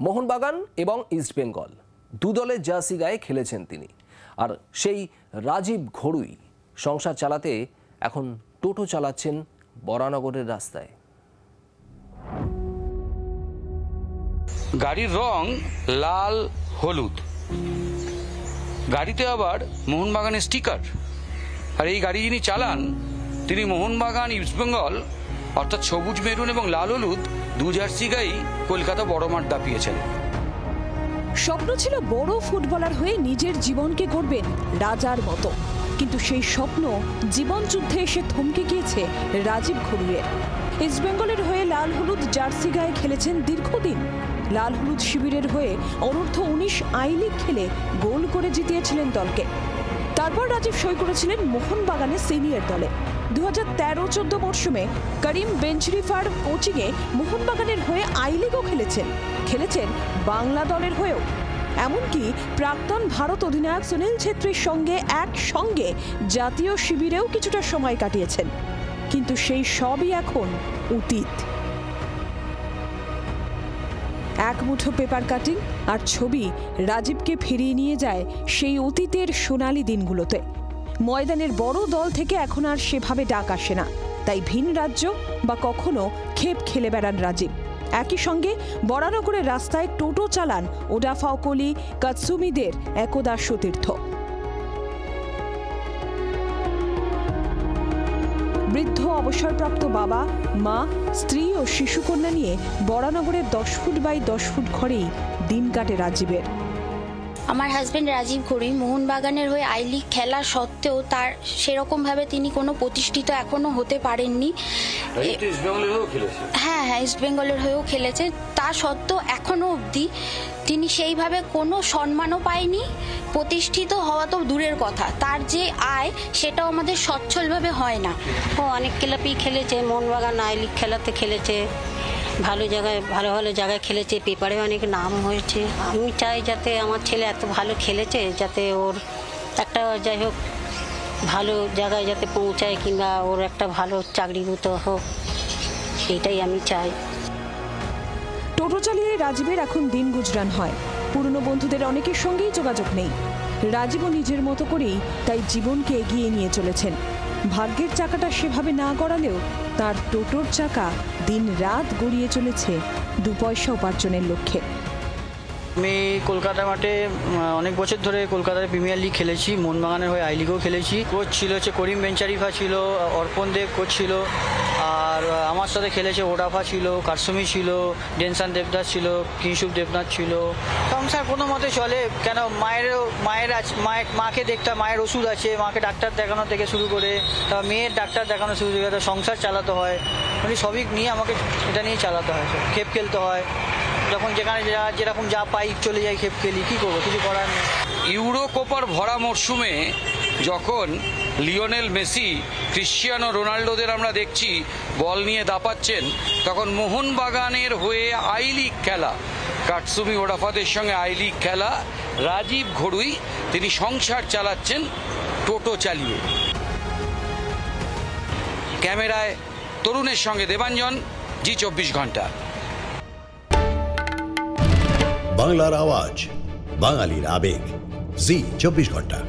মোহনবাগান এবং ইস্টবেঙ্গল দু দলের জার্সি গায়ে খেলেছেন তিনি। আর সেই রাজীব ঘড়ুই সংসার চালাতে এখন টোটো চালাচ্ছেন বরানগরের রাস্তায়। গাড়ির রং লাল হলুদ, গাড়িতে আবার মোহনবাগানের স্টিকার। আর এই গাড়ি যিনি চালান তিনি মোহনবাগান ইস্টবেঙ্গল অর্থাৎ সবুজ মেরুন এবং লাল হলুদ দু জার্সি গায়েই কলকাতা বড় মাঠ দাপিয়েছেন। স্বপ্ন ছিল বড় ফুটবলার হয়ে নিজের জীবনকে গড়বেন রাজার মতো, কিন্তু সেই স্বপ্ন জীবন যুদ্ধে এসে থমকে গিয়েছে রাজীব ঘড়ুইয়ের। ইস্টবেঙ্গলের হয়ে লাল হলুদ জার্সি গায়ে খেলেছেন দীর্ঘদিন। লাল হলুদ শিবিরের হয়ে অনূর্ধ্ব 19 আই লিগ খেলে গোল করে জিতিয়েছিলেন দলকে। তারপর রাজীব সই করেছিলেন মোহনবাগানের সিনিয়র দলে। 2013-14 মরশুমে করিম বেঞ্চরিফার কোচিংয়ে মোহনবাগানের হয়ে আই লিগও খেলেছেন বাংলা দলের হয়েও। এমনকি প্রাক্তন ভারত অধিনায়ক সুনীল ছেত্রীর সঙ্গে একসঙ্গে জাতীয় শিবিরেও কিছুটা সময় কাটিয়েছেন। কিন্তু সেই সবই এখন অতীত। এক মুঠো পেপার কাটিং আর ছবি রাজীবকে ফিরিয়ে নিয়ে যায় সেই অতীতের সোনালি দিনগুলোতে। ময়দানের বড় দল থেকে এখন আর সেভাবে ডাক আসে না, তাই ভিন রাজ্য বা কখনো খেপ খেলে বেড়ান রাজীব। একই সঙ্গে বরানগরের রাস্তায় টোটো চালান ওডাফাওকলি কাতসুমিদের একদা সতীর্থ। বৃদ্ধ অবসরপ্রাপ্ত বাবা, মা, স্ত্রী ও শিশুকন্যা নিয়ে বরানগরের 10 ফুট বাই 10 ফুট ঘরেই দিন কাটে রাজীবের। আমার হাজবেন্ড রাজীব ঘড়ুই মোহনবাগানের হয়ে আই লিগ খেলা সত্ত্বেও তার সেরকম ভাবে তিনি কোনো প্রতিষ্ঠিত এখনো হতে পারেননি। হ্যাঁ, ইস্টবেঙ্গলের হয়েও খেলেছে। তা সত্ত্বেও এখনো অবধি তিনি সেইভাবে কোনো সম্মানও পায়নি। প্রতিষ্ঠিত হওয়া তো দূরের কথা, তার যে আয় সেটাও আমাদের সচ্ছলভাবে হয় না। ও অনেক ক্লাবেই খেলেছে, মোহনবাগান আই লিগ খেলাতে খেলেছে, ভালো জায়গায় খেলেছে, পেপারে অনেক নাম হয়েছে। আমি চাই যাতে আমার ছেলে এত ভালো খেলেছে যাতে ওর একটা যাই হোক ভালো জায়গায় যাতে পৌঁছায়, কিংবা ওর একটা ভালো চাকরিভূত হোক, এইটাই আমি চাই। টোটো চালিয়ে রাজীবের এখন দিন গুজরান হয়। পুরনো বন্ধুদের অনেকের সঙ্গেই যোগাযোগ নেই। রাজীবও নিজের মতো করেই তাই জীবনকে এগিয়ে নিয়ে চলেছেন। ভাগ্যের চাকাটা সেভাবে না গড়ালেও তার টোটোর চাকা দিন রাত গড়িয়ে চলেছে 2 পয়সা উপার্জনের লক্ষ্যে। আমি কলকাতা মাঠে অনেক বছর ধরে কলকাতার প্রিমিয়ার লিগ খেলেছি, মোহনবাগানের হয়ে আই লিগও খেলেছি। কোচ ছিল হচ্ছে করিম বেঞ্চারিফা ছিল, অর্পণ দেব কোচ ছিল, আর আমার সাথে খেলেছে ওডাফা ছিল, কারসুমি ছিল, ডেনসান দেবদাস ছিল, কিংশুক দেবনাথ ছিল। সংসার কোনো মতে চলে, কেন মাকে দেখতে, মায়ের ওষুধ আছে, মাকে ডাক্তার দেখানো থেকে শুরু করে মেয়ের ডাক্তার দেখানো শুরু করে সংসার চালাতে হয়, মানে সবই নিয়ে আমাকে এটা নিয়ে চালাতে হয়। খেপ খেলতে হয়, যখন যেখানে যেরকম যা পাই চলে যাই, খেপ খেলি, কী করবো, কিছু করার নেই। ইউরো কোপার ভরা মরশুমে যখন লিওনেল মেসি, ক্রিশ্চিয়ানো রোনাল্ডোদের আমরা দেখছি বল নিয়ে দাপাচ্ছেন, তখন মোহনবাগানের হয়ে আই লিগ খেলা, কাটসুমি ওডাফাদের সঙ্গে আই লিগ খেলা রাজীব ঘড়ুই তিনি সংসার চালাচ্ছেন টোটো চালিয়ে। ক্যামেরায় তরুণের সঙ্গে দেবাঞ্জন, জি 24 ঘন্টা। বাংলার আওয়াজ, বাঙালির আবেগ, জি 24 ঘন্টা।